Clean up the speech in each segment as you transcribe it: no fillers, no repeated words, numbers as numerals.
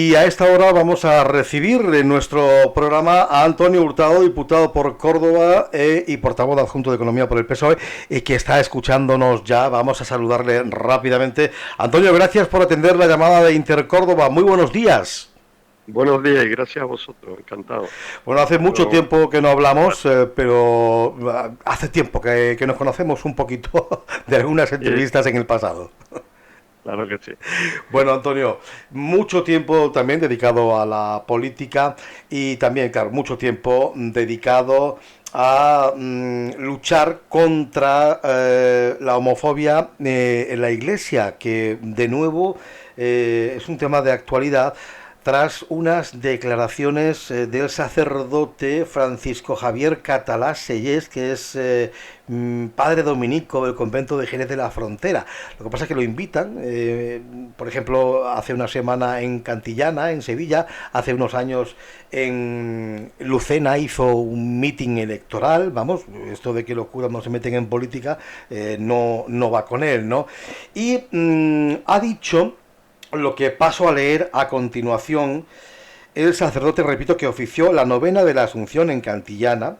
Y a esta hora vamos a recibir en nuestro programa a Antonio Hurtado, diputado por Córdoba y portavoz adjunto de Economía por el PSOE, y que está escuchándonos ya. Vamos a saludarle rápidamente. Antonio, gracias por atender la llamada de Intercórdoba. Muy buenos días. Buenos días y gracias a vosotros, encantado. Bueno, hace mucho Bueno, tiempo que no hablamos, pero hace tiempo que nos conocemos un poquito de algunas sí, entrevistas en el pasado. claro que sí. Bueno, Antonio, mucho tiempo también dedicado a la política y también, claro, mucho tiempo dedicado a luchar contra la homofobia en la iglesia, que de nuevo es un tema de actualidad tras unas declaraciones del sacerdote Francisco Javier Catalá Sellés, que es padre dominico del convento de Jerez de la Frontera. Lo que pasa es que lo invitan, por ejemplo, hace una semana en Cantillana, en Sevilla, hace unos años en Lucena hizo un mitin electoral, vamos, esto de que los curas no se meten en política no va con él, ¿no? Y ha dicho lo que paso a leer a continuación. El sacerdote, repito, que ofició la novena de la Asunción en Cantillana,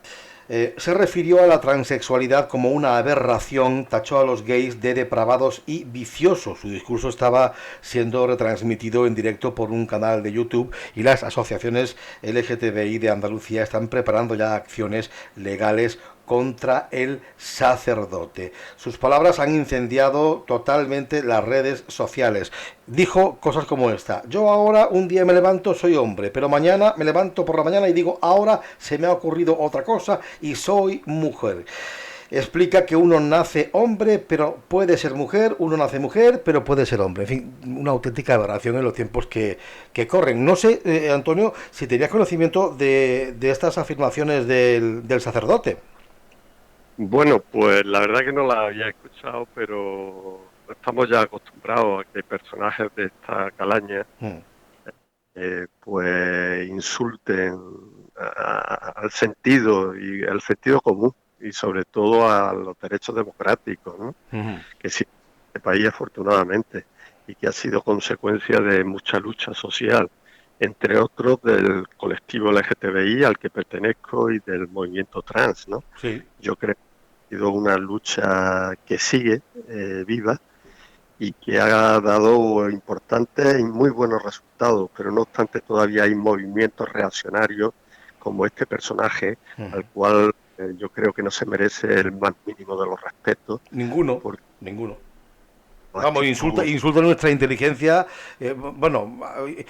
se refirió a la transexualidad como una aberración, tachó a los gays de depravados y viciosos. Su discurso estaba siendo retransmitido en directo por un canal de YouTube y las asociaciones LGTBI de Andalucía están preparando ya acciones legales contra el sacerdote. Sus palabras han incendiado totalmente las redes sociales. Dijo cosas como esta: yo ahora un día me levanto, soy hombre, pero mañana me levanto por la mañana y digo, ahora se me ha ocurrido otra cosa y soy mujer. Explica que uno nace hombre, pero puede ser mujer, uno nace mujer, pero puede ser hombre. En fin, una auténtica aberración en los tiempos que corren. No sé, Antonio, si tenías conocimiento de estas afirmaciones del sacerdote. Bueno, pues la verdad que no la había escuchado, pero estamos ya acostumbrados a que personajes de esta calaña Mm. pues insulten al sentido y al sentido común y sobre todo a los derechos democráticos, ¿no? Mm. Que sí, este país afortunadamente y que ha sido consecuencia de mucha lucha social, entre otros del colectivo LGTBI al que pertenezco y del movimiento trans, ¿no? Sí. Yo creo que ha sido una lucha que sigue viva y que ha dado importantes y muy buenos resultados, pero no obstante todavía hay movimientos reaccionarios como este personaje, Mm. al cual yo creo que no se merece el más mínimo de los respetos, Ninguno, por ninguno. la Vamos, actitud. insulta nuestra inteligencia, bueno,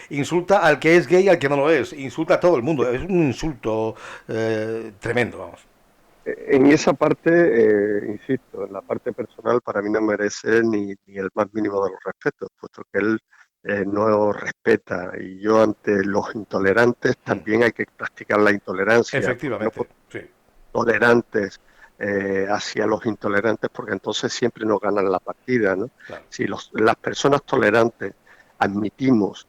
insulta al que es gay y al que no lo es, insulta a todo el mundo, es un insulto tremendo, vamos. En esa parte, insisto, en la parte personal para mí no merece ni el más mínimo de los respetos, puesto que él no respeta y yo ante los intolerantes Mm. también hay que practicar la intolerancia, porque no Efectivamente, podemos sí. ser tolerantes hacia los intolerantes porque entonces siempre nos ganan la partida, ¿no? Claro. Si las personas tolerantes admitimos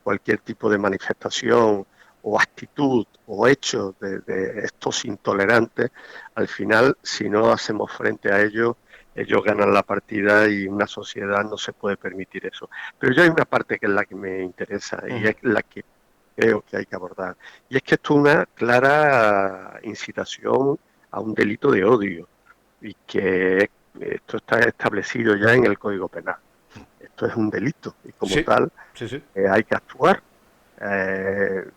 cualquier tipo de manifestación o actitud o hecho de estos intolerantes, al final, si no hacemos frente a ellos, ellos ganan la partida y una sociedad no se puede permitir eso. Pero yo hay una parte que es la que me interesa y Ujú. es la que creo que hay que abordar. Y es que esto es una clara incitación a un delito de odio y que esto está establecido ya en el Código Penal. Esto es un delito y como Sí, tal sí, sí. hay que actuar.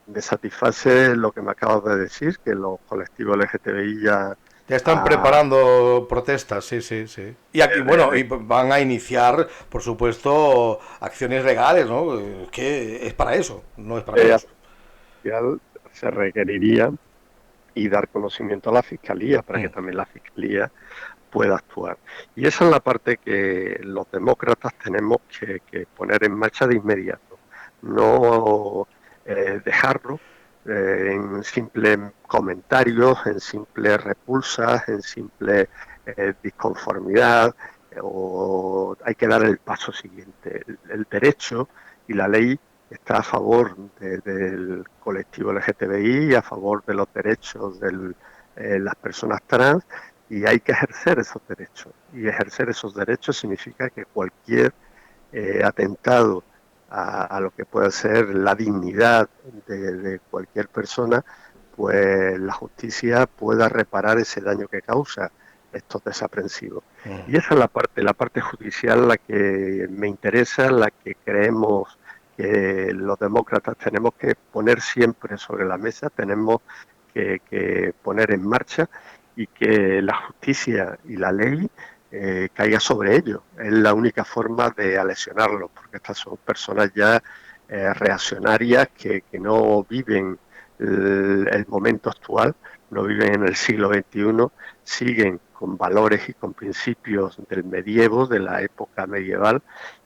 Me satisface lo que me acabas de decir, que los colectivos LGTBI ya Ya están ah, preparando protestas, sí, sí, sí. Y aquí, bueno, y van a iniciar, por supuesto, acciones legales, ¿no? Que es para eso, no es para de menos. social se requeriría y dar conocimiento a la Fiscalía para que Mm. también la Fiscalía pueda actuar. Y esa es la parte que los demócratas tenemos que poner en marcha de inmediato, no dejarlo en simples comentarios, en simples repulsas, en simple disconformidad, o hay que dar el paso siguiente. El derecho y la ley está a favor del colectivo LGTBI y a favor de los derechos de las personas trans y hay que ejercer esos derechos. Y ejercer esos derechos significa que cualquier atentado a lo que puede ser la dignidad de cualquier persona, pues la justicia pueda reparar ese daño que causa estos desaprensivos. Y esa es la parte judicial, la que me interesa, la que creemos que los demócratas tenemos que poner siempre sobre la mesa, tenemos que poner en marcha, y que la justicia y la ley caiga sobre ellos. Es la única forma de aleccionarlos, porque estas son personas ya reaccionarias que no viven el momento actual, no viven en el siglo XXI, siguen con valores y con principios del medievo, de la época medieval,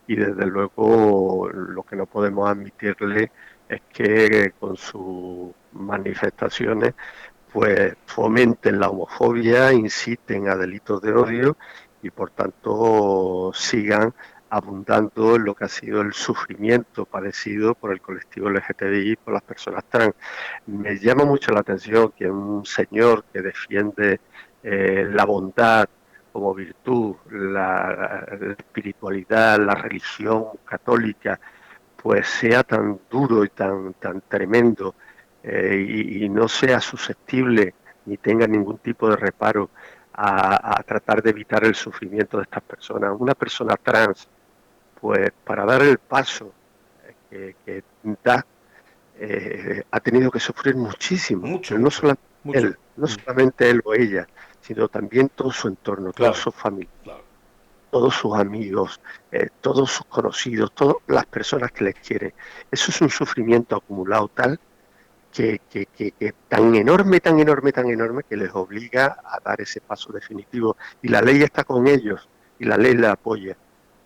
y desde luego lo que no podemos admitirle es que con sus manifestaciones pues fomenten la homofobia, inciten a delitos de odio y por tanto sigan abundando en lo que ha sido el sufrimiento padecido por el colectivo LGTBI, por las personas trans. Me llama mucho la atención que un señor que defiende la bondad como virtud, la espiritualidad, la religión católica, pues sea tan duro y tan tremendo, y no sea susceptible ni tenga ningún tipo de reparo a tratar de evitar el sufrimiento de estas personas. Una persona trans, pues para dar el paso que da, ha tenido que sufrir muchísimo, Mucho, pero no mucho, solamente mucho. él, no solamente él o ella, sino también todo su entorno, toda Claro, su familia, claro. todos sus amigos, todos sus conocidos, todas las personas que les quieren. Eso es un sufrimiento acumulado tal que tan enorme, tan enorme, tan enorme, que les obliga a dar ese paso definitivo. Y la ley está con ellos y la ley la apoya.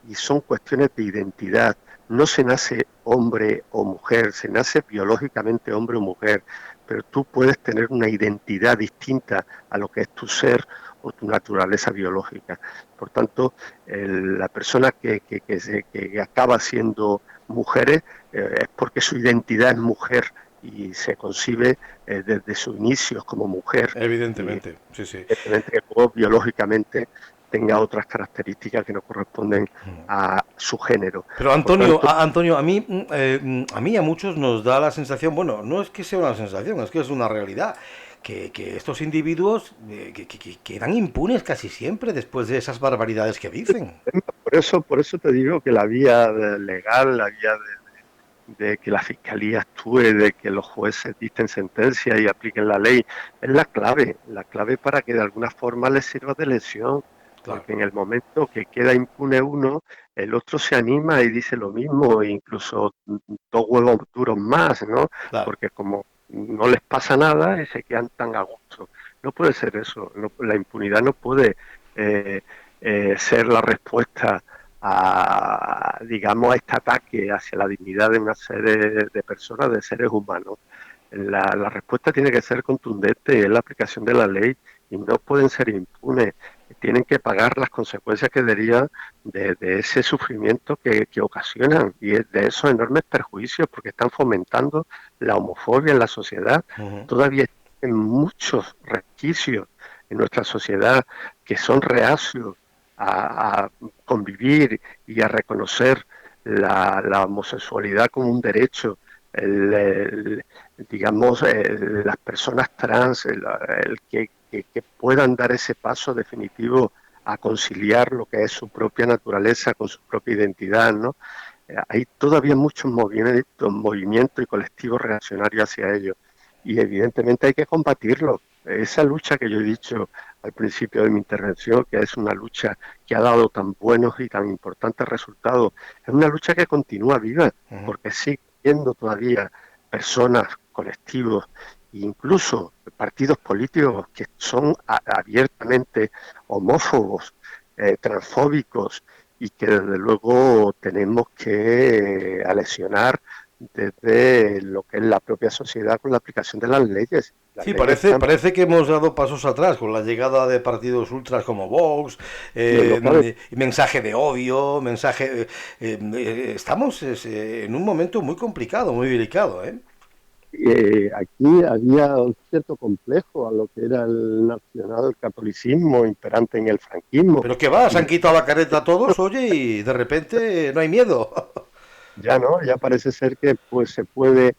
Y son cuestiones de identidad. No se nace hombre o mujer, se nace biológicamente hombre o mujer, pero tú puedes tener una identidad distinta a lo que es tu ser o tu naturaleza biológica. Por tanto, la persona que acaba siendo mujeres es porque su identidad es mujer y se concibe desde sus inicios como mujer, y Evidentemente, sí, sí. evidentemente que luego biológicamente tenga otras características que no corresponden a su género. Pero Por Antonio, tanto, Antonio, a mí a muchos nos da la sensación, bueno, no es que sea una sensación, es que es una realidad, que estos individuos quedan impunes casi siempre después de esas barbaridades que dicen. por eso te digo que la vía legal, la vía de que la fiscalía actúe, de que los jueces dicten sentencia y apliquen la ley, es la clave para que de alguna forma les sirva de lección, Claro, porque en el momento que queda impune uno, el otro se anima y dice lo mismo, e incluso dos huevos duros más, ¿no? claro. Porque como no les pasa nada y se quedan tan a gusto. No puede ser eso, la impunidad no puede eh, ser la respuesta digamos, a este ataque hacia la dignidad de una serie de personas, de seres humanos. La respuesta tiene que ser contundente en la aplicación de la ley y no pueden ser impunes. Tienen que pagar las consecuencias que derivan de ese sufrimiento que ocasionan y de esos enormes perjuicios, porque están fomentando la homofobia en la sociedad. Ujú. Todavía existen muchos resquicios en nuestra sociedad que son reacios a convivir y a reconocer la homosexualidad como un derecho, digamos, las personas trans, que puedan dar ese paso definitivo a conciliar lo que es su propia naturaleza con su propia identidad, ¿no? Hay todavía muchos movimientos y colectivos reaccionarios hacia ello, y evidentemente hay que combatirlo. Esa lucha que yo he dicho al principio de mi intervención, que es una lucha que ha dado tan buenos y tan importantes resultados, es una lucha que continúa viva, porque sigue habiendo todavía personas, colectivos, incluso partidos políticos que son abiertamente homófobos, transfóbicos, y que desde luego tenemos que aleccionar desde lo que es la propia sociedad con la aplicación de las leyes. Las Sí, leyes están, parece que hemos dado pasos atrás con la llegada de partidos ultras como Vox, no cabe. mensaje de odio, mensaje... estamos en un momento muy complicado, muy delicado, ¿eh? Aquí había un cierto complejo a lo que era el nacional catolicismo imperante en el franquismo, Pero que va, se y han quitado la careta todos, oye, y de repente no hay miedo. ya no, ya parece ser que pues se puede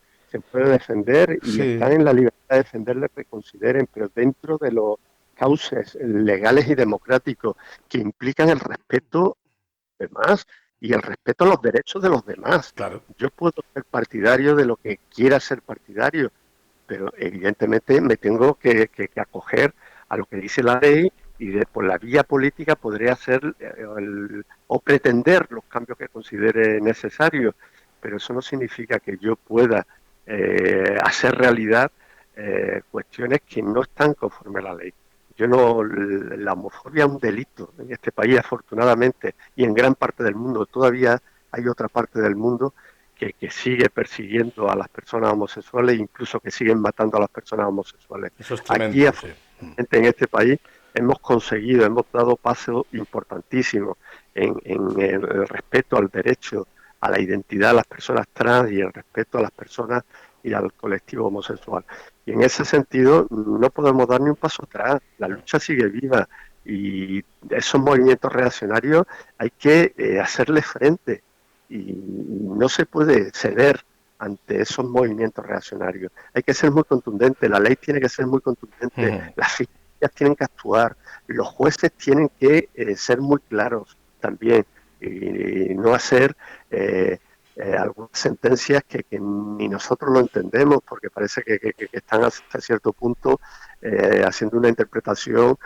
defender y están Sí, en la libertad de defenderle que consideren, pero dentro de los cauces legales y democráticos que implican el respeto a los demás y el respeto a los derechos de los demás. claro. Yo puedo ser partidario de lo que quiera ser partidario, pero evidentemente me tengo que acoger a lo que dice la ley y por la vía política podré hacer o pretender los cambios que considere necesarios, pero eso no significa que yo pueda hacer realidad cuestiones que no están conforme a la ley. Yo no, la homofobia es un delito en este país, afortunadamente, y en gran parte del mundo. Todavía hay otra parte del mundo que sigue persiguiendo a las personas homosexuales, incluso que siguen matando a las personas homosexuales. Eso es Aquí, tremendo, sí. afortunadamente, en este país, hemos conseguido, hemos dado pasos importantísimos en el respeto al derecho, a la identidad de las personas trans y el respeto a las personas y al colectivo homosexual. Y en ese sentido, no podemos dar ni un paso atrás. La lucha sigue viva y esos movimientos reaccionarios hay que hacerle frente y no se puede ceder ante esos movimientos reaccionarios. Hay que ser muy contundente, la ley tiene que ser muy contundente, Ujú. las fiscalías tienen que actuar, los jueces tienen que ser muy claros también y no hacer algunas sentencias que ni nosotros lo entendemos porque parece que están hasta cierto punto haciendo una interpretación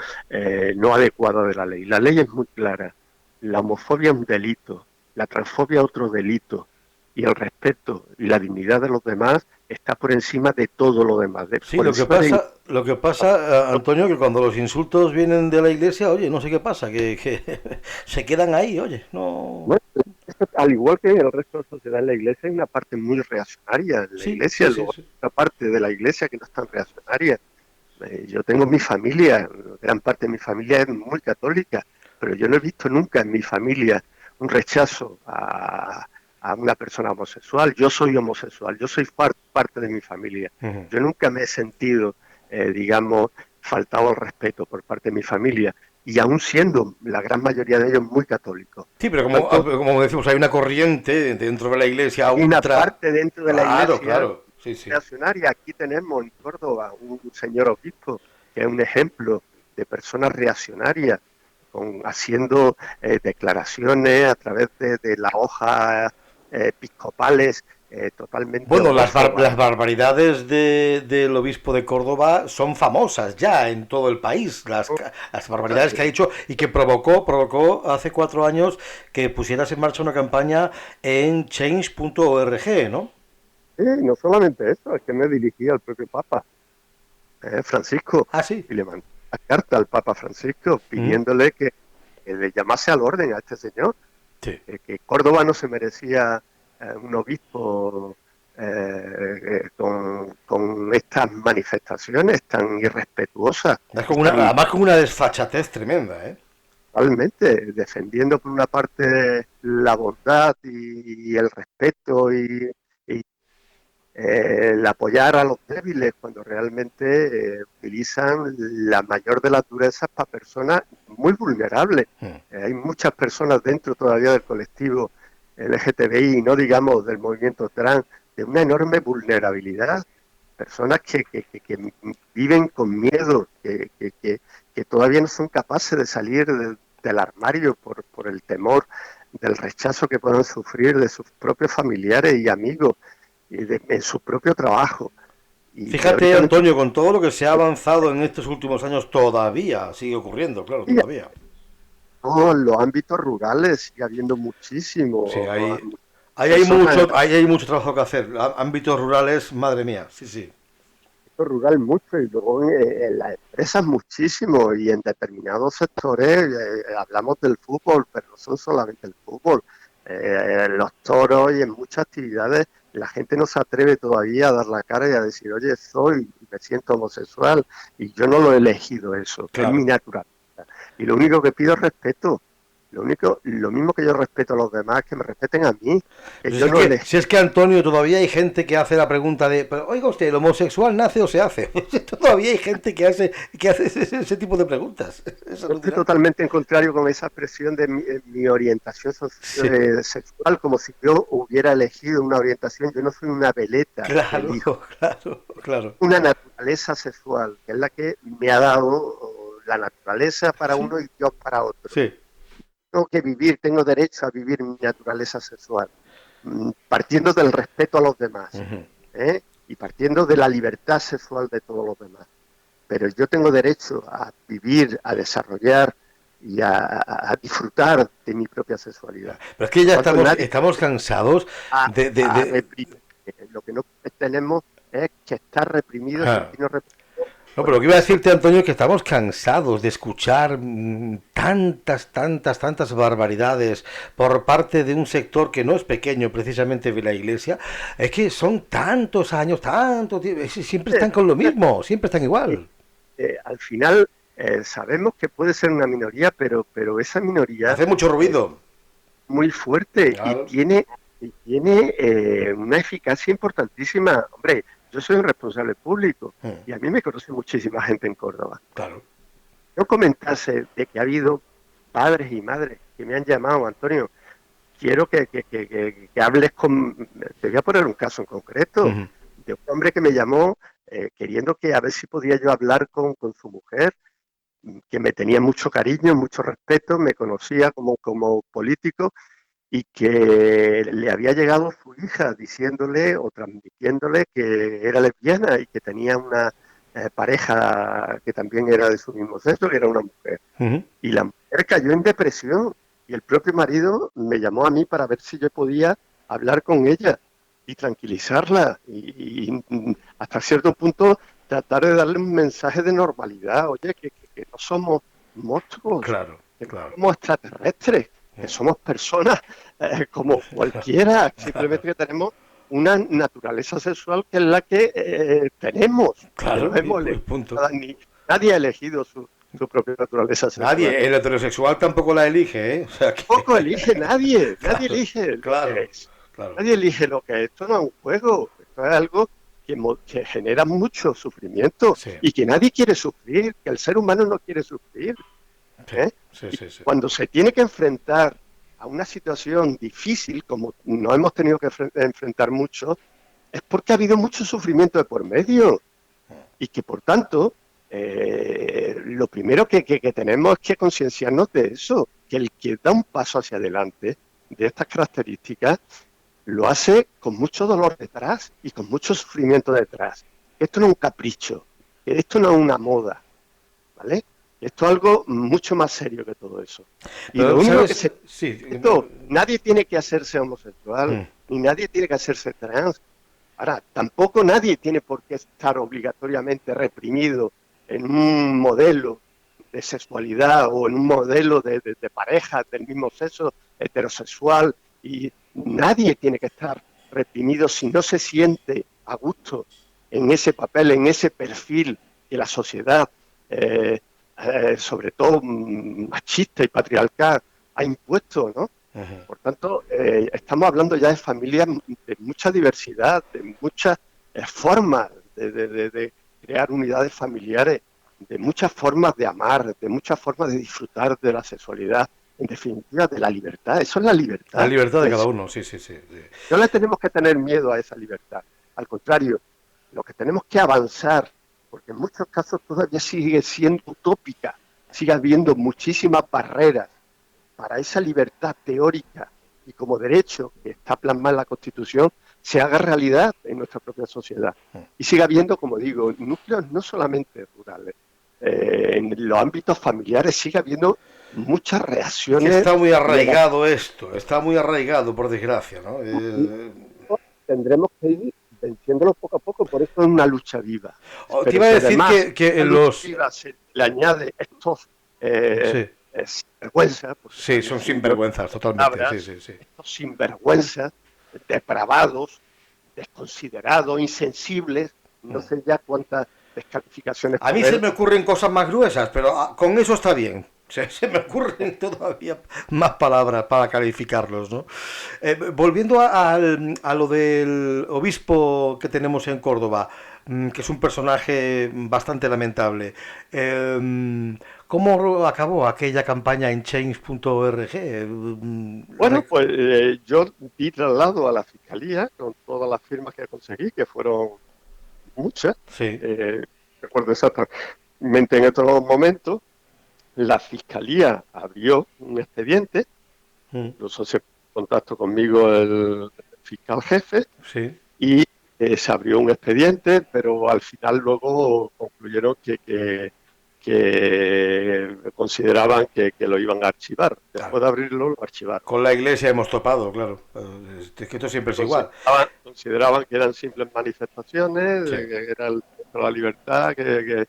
no adecuada de la ley. La ley es muy clara, la homofobia es un delito, la transfobia otro delito y el respeto y la dignidad de los demás está por encima de todo lo demás, Sí, por encima de... lo que pasa, Antonio, que cuando los insultos vienen de la iglesia, oye, no sé qué pasa, que se quedan ahí, oye, no. Bueno, al igual que en el resto de la sociedad, en la iglesia hay una parte muy reaccionaria, en la Sí, iglesia sí, sí, luego sí. hay otra parte de la iglesia que no es tan reaccionaria. Yo tengo mi familia, gran parte de mi familia es muy católica, pero yo no he visto nunca en mi familia un rechazo a una persona homosexual. Yo soy homosexual, yo soy parte de mi familia. Ujú. Yo nunca me he sentido, digamos, faltado al respeto por parte de mi familia, y aún siendo la gran mayoría de ellos muy católicos. Sí, pero Por tanto, como decimos, hay una corriente dentro de la iglesia hay una ultra. parte dentro de la Claro, iglesia claro, sí, sí. reaccionaria. Aquí tenemos en Córdoba un señor obispo que es un ejemplo de personas reaccionarias, haciendo declaraciones a través de las hojas episcopales totalmente Bueno, homófobas. las barbaridades del obispo de Córdoba son famosas ya en todo el país. Las barbaridades que ha dicho y que provocó hace 4 años que pusieras en marcha una campaña en change.org, ¿no? No solamente eso, es que me dirigí al propio Papa Francisco Ah, sí. y le mandé una carta al Papa Francisco Mm, pidiéndole que le llamase al orden a este señor, sí. que Córdoba no se merecía un obispo con estas manifestaciones tan irrespetuosas y tan Además con una desfachatez tremenda, ¿eh? totalmente defendiendo por una parte la bondad y el respeto y el apoyar a los débiles cuando realmente utilizan la mayor de las durezas para personas muy vulnerables. Mm. Hay muchas personas dentro todavía del colectivo LGTBI, no digamos del movimiento trans, de una enorme vulnerabilidad. Personas que viven con miedo, que todavía no son capaces de salir del armario por el temor del rechazo que puedan sufrir de sus propios familiares y amigos en su propio trabajo. Y Fíjate, teóricamente Antonio, con todo lo que se ha avanzado en estos últimos años, todavía sigue ocurriendo, claro, en todavía. todos los ámbitos rurales sigue habiendo Sí, muchísimo personas en el ahí hay mucho trabajo que hacer. Ámbitos rurales, madre mía, sí, sí. ámbito rural mucho y luego en las empresas muchísimo y en determinados sectores hablamos del fútbol, pero no son solamente el fútbol. En los toros y en muchas actividades la gente no se atreve todavía a dar la cara y a decir, oye, me siento homosexual y yo no lo he elegido eso, es mi Claro. naturaleza. Y lo único que pido es respeto, Lo mismo que yo respeto a los demás, que me respeten a mí, que Pues yo no elegí. si es que Antonio, todavía hay gente que hace la pregunta de, pero oiga usted, ¿el homosexual nace o se hace? Todavía hay gente que hace ese tipo de preguntas. Es Yo estoy alucinante. totalmente en contrario con esa expresión de mi orientación Sí, sexual, como si yo hubiera elegido una orientación. Yo no soy una veleta que claro, elijo, claro, claro. una naturaleza sexual, que es la que me ha dado la naturaleza para Sí, uno y Dios para otro. sí. Tengo que vivir, tengo derecho a vivir mi naturaleza sexual, partiendo del respeto a los demás, Ujú. ¿eh? Y partiendo de la libertad sexual de todos los demás. Pero yo tengo derecho a vivir, a desarrollar y a disfrutar de mi propia sexualidad. Pero es que Por ya tanto, nadie estamos cansados a reprimir. Lo que no tenemos es que estar reprimidos, Ah. sentirnos reprimidos No, por pero lo el que iba a resto. decirte, Antonio, es que estamos cansados de escuchar tantas barbaridades por parte de un sector que no es pequeño, precisamente de la Iglesia. Es que son tantos años, tanto tiempo, siempre están con lo mismo, siempre están igual. Al final sabemos que puede ser una minoría, pero esa minoría Hace mucho es ruido. muy fuerte Claro. y tiene una eficacia importantísima. Hombre, yo soy un responsable público y a mí me conoce muchísima gente en Córdoba. Claro. No comentase de que ha habido padres y madres que me han llamado, Antonio, quiero que hables con... Te voy a poner un caso en concreto Ujú. de un hombre que me llamó queriendo que a ver si podía yo hablar con su mujer, que me tenía mucho cariño, mucho respeto, me conocía como político y que le había llegado su hija diciéndole o transmitiéndole que era lesbiana y que tenía una pareja que también era de su mismo sexo, que era una mujer. Ujú. Y la mujer cayó en depresión y el propio marido me llamó a mí para ver si yo podía hablar con ella y tranquilizarla y hasta cierto punto tratar de darle un mensaje de normalidad. Oye, que no somos monstruos, Claro, que no claro. somos extraterrestres, que somos personas como cualquiera, simplemente que tenemos una naturaleza sexual que es la que tenemos, que no Claro, hemos y elegido punto. nada, ni nadie ha elegido su propia naturaleza sexual. Nadie, el heterosexual tampoco la elige, ¿eh? O sea que, Poco elige nadie, nadie claro, elige lo que claro, es. claro. Nadie elige lo que es. Esto no es un juego, esto es algo que genera mucho sufrimiento Sí, y que nadie quiere sufrir, que el ser humano no quiere sufrir. sí, ¿Eh? sí, Y sí, sí. cuando se tiene que enfrentar a una situación difícil, como no hemos tenido que enfrentar mucho, es porque ha habido mucho sufrimiento de por medio y que por tanto lo primero que tenemos es que concienciarnos de eso, que el que da un paso hacia adelante de estas características lo hace con mucho dolor detrás y con mucho sufrimiento detrás. Esto no es un capricho, esto no es una moda, ¿vale? Esto es algo mucho más serio que todo eso. Y lo Pero, único que ¿sabes? se... Sí. Esto, nadie tiene que hacerse homosexual, Mm. ni nadie tiene que hacerse trans. Ahora, tampoco nadie tiene por qué estar obligatoriamente reprimido en un modelo de sexualidad o en un modelo de pareja del mismo sexo heterosexual y nadie tiene que estar reprimido si no se siente a gusto en ese papel, en ese perfil que la sociedad, eh, sobre todo machista y patriarcal, ha impuesto, ¿no? Ujú. Por tanto, estamos hablando ya de familias de mucha diversidad, de muchas formas de crear unidades familiares, de muchas formas de amar, de muchas formas de disfrutar de la sexualidad, en definitiva de la libertad. Eso es la La libertad. libertad de cada uno, sí, sí, sí, sí. No le tenemos que tener miedo a esa libertad. Al contrario, lo que tenemos que avanzar, porque en muchos casos todavía sigue siendo utópica, sigue habiendo muchísimas barreras para esa libertad teórica y como derecho que está plasmada en la Constitución se haga realidad en nuestra propia sociedad. Y siga habiendo, como digo, núcleos no solamente rurales, en los ámbitos familiares sigue habiendo muchas Es que reacciones está muy negativas. arraigado esto, está muy arraigado, por desgracia, ¿no? Tendremos que ir venciéndolo poco a poco, por eso es una lucha viva. Te Pero iba a si decir además que a en la lucha los... viva se le añade estos Sí, sinvergüenzas, porque sí, también son se me sinvergüenzas, totalmente, sí, palabras, sí, sí. estos sinvergüenzas, depravados, desconsiderados, insensibles, no sé ya cuántas descalificaciones A mí se poner. me ocurren cosas más gruesas, pero con eso está bien. Se me ocurren todavía más palabras para calificarlos, ¿no? Volviendo a lo del obispo que tenemos en Córdoba, que es un personaje bastante lamentable. ¿Cómo acabó aquella campaña en change.org? Bueno, pues yo di traslado a la fiscalía con todas las firmas que conseguí, que fueron muchas. Sí. Recuerdo exactamente en estos momentos, la fiscalía abrió un expediente, Mm, incluso se puso en contacto conmigo el fiscal jefe, sí. y se abrió un expediente, pero al final luego concluyeron que consideraban que lo iban a archivar. Claro. Después de abrirlo, lo archivaron. Con la iglesia hemos topado, claro. Es que esto siempre es igual. Consideraban que eran simples manifestaciones, Sí. que era la libertad que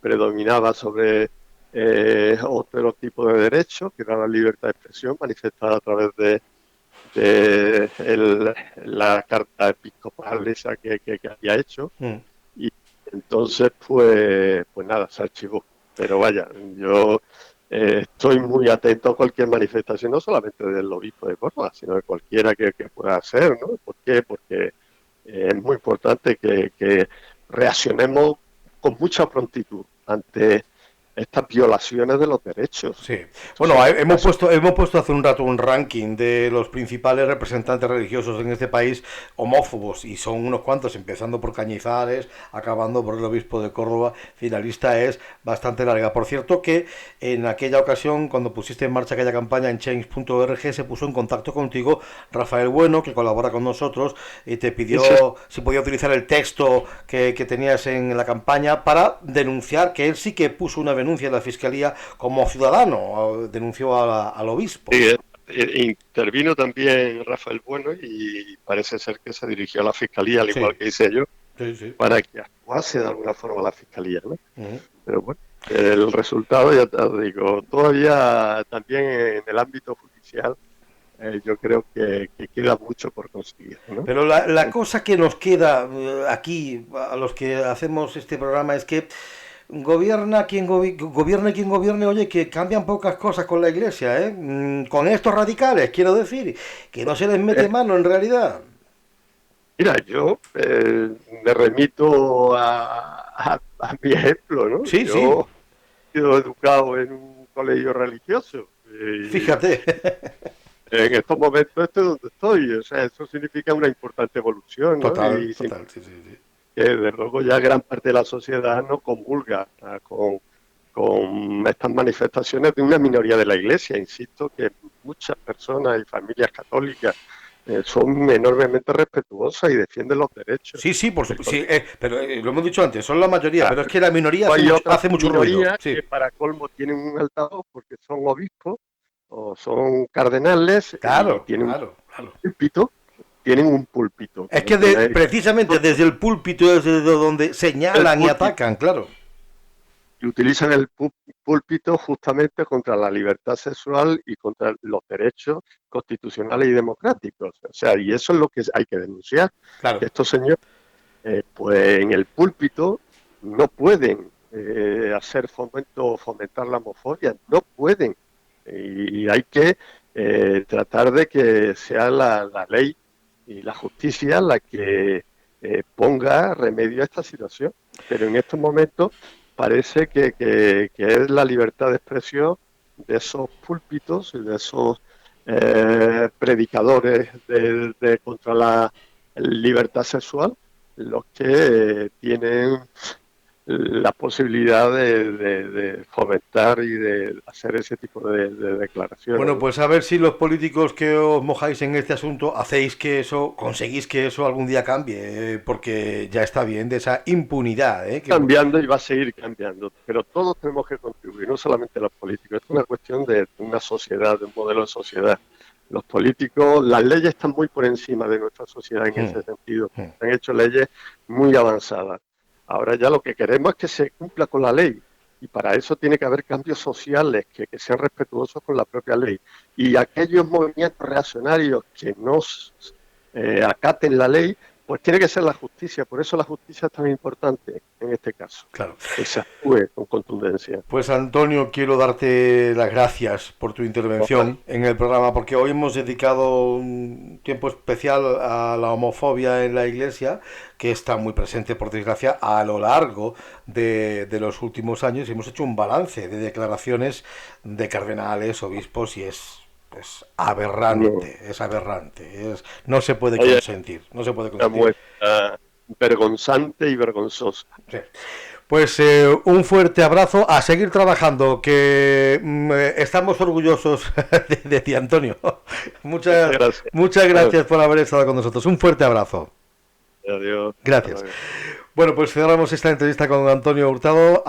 predominaba sobre otro tipo de derechos, que era la libertad de expresión manifestada a través de la carta episcopal esa que había hecho. Mm. Y entonces, pues nada, se archivó. Pero vaya, yo estoy muy atento a cualquier manifestación, no solamente del obispo de Córdoba, sino de cualquiera que pueda hacer, ¿no? ¿Por qué? Porque es muy importante que reaccionemos con mucha prontitud ante estas violaciones de los derechos. Sí. Estos Bueno, son hemos puesto hace un rato un ranking de los principales representantes religiosos en este país homófobos y son unos cuantos, empezando por Cañizares, acabando por el obispo de Córdoba. Finalista es bastante larga. Por cierto que en aquella ocasión, cuando pusiste en marcha aquella campaña en change.org, se puso en contacto contigo Rafael Bueno, que colabora con nosotros, y te ese pidió si podía utilizar el texto que tenías en la campaña para denunciar, que él sí que puso una denuncia en la fiscalía como ciudadano, denunció al obispo. intervino también Rafael Bueno y parece ser que se dirigió a la fiscalía, al igual Sí, que hice yo, sí, sí. para que actuase de alguna forma la fiscalía, ¿no? Uh-huh. Pero bueno, el resultado, ya te digo, todavía también en el ámbito judicial, yo creo que queda mucho por conseguir, ¿no? Pero la cosa que nos queda aquí, a los que hacemos este programa, es que gobierne quien gobierne, oye, que cambian pocas cosas con la iglesia, ¿eh? Con estos radicales, quiero decir, que no se les mete Eh, mano en realidad. Mira, yo me remito a mi ejemplo, ¿no? Sí, sí, Yo he sido educado en un colegio religioso y fíjate. en estos momentos estoy donde estoy. O sea, eso significa una importante evolución, ¿no? Total, Y total, sí, sí, sí. desde luego ya gran parte de la sociedad no comulga con estas manifestaciones de una minoría de la Iglesia. Insisto que muchas personas y familias católicas son enormemente respetuosas y defienden los derechos. Sí, sí, por supuesto. Sí, pero lo hemos dicho antes, son la mayoría, pero es que la minoría Hay otras hace mucho ruido. minorías Sí, que para colmo tienen un altavoz porque son obispos o son cardenales y claro, tienen un claro, claro. púlpito, tienen un púlpito. Es que precisamente desde el púlpito es desde donde El señalan y púlpito atacan, claro. y utilizan el púlpito justamente contra la libertad sexual y contra los derechos constitucionales y democráticos. O sea, y eso es lo que hay que denunciar, Claro. que estos señores, pues en el púlpito no pueden fomentar la homofobia, no pueden. Y hay que tratar de que sea la ley y la justicia la que ponga remedio a esta situación. Pero en estos momentos parece que es la libertad de expresión de esos púlpitos y de esos predicadores contra la libertad sexual los que tienen la posibilidad de fomentar y de hacer ese tipo de declaraciones, Bueno, ¿no? pues a ver si los políticos que os mojáis en este asunto hacéis que eso, conseguís que eso algún día cambie, porque ya está bien de esa impunidad, ¿eh? Cambiando y va a seguir cambiando, pero todos tenemos que contribuir, no solamente los políticos, es una cuestión de una sociedad, de un modelo de sociedad. Los políticos, las leyes están muy por encima de nuestra sociedad en ese sentido, han hecho leyes muy avanzadas. Ahora ya lo que queremos es que se cumpla con la ley y para eso tiene que haber cambios sociales que sean respetuosos con la propia ley. Y aquellos movimientos reaccionarios que no acaten la ley, pues tiene que ser la justicia. Por eso la justicia es tan importante en este caso, Claro. que se actúe con contundencia. Pues Antonio, quiero darte las gracias por tu intervención en el programa, porque hoy hemos dedicado un tiempo especial a la homofobia en la Iglesia, que está muy presente, por desgracia, a lo largo de los últimos años, y hemos hecho un balance de declaraciones de cardenales, obispos, y es No, aberrante, es aberrante, no se puede hay consentir, no se puede una consentir. muestra vergonzante y vergonzosa. Sí. Pues un fuerte abrazo, a seguir trabajando, que estamos orgullosos de ti, Antonio. Muchas Muchas, gracias. muchas gracias por haber estado con nosotros. Un fuerte abrazo. Adiós. Hasta Gracias. luego. Bueno, pues cerramos esta entrevista con Antonio Hurtado.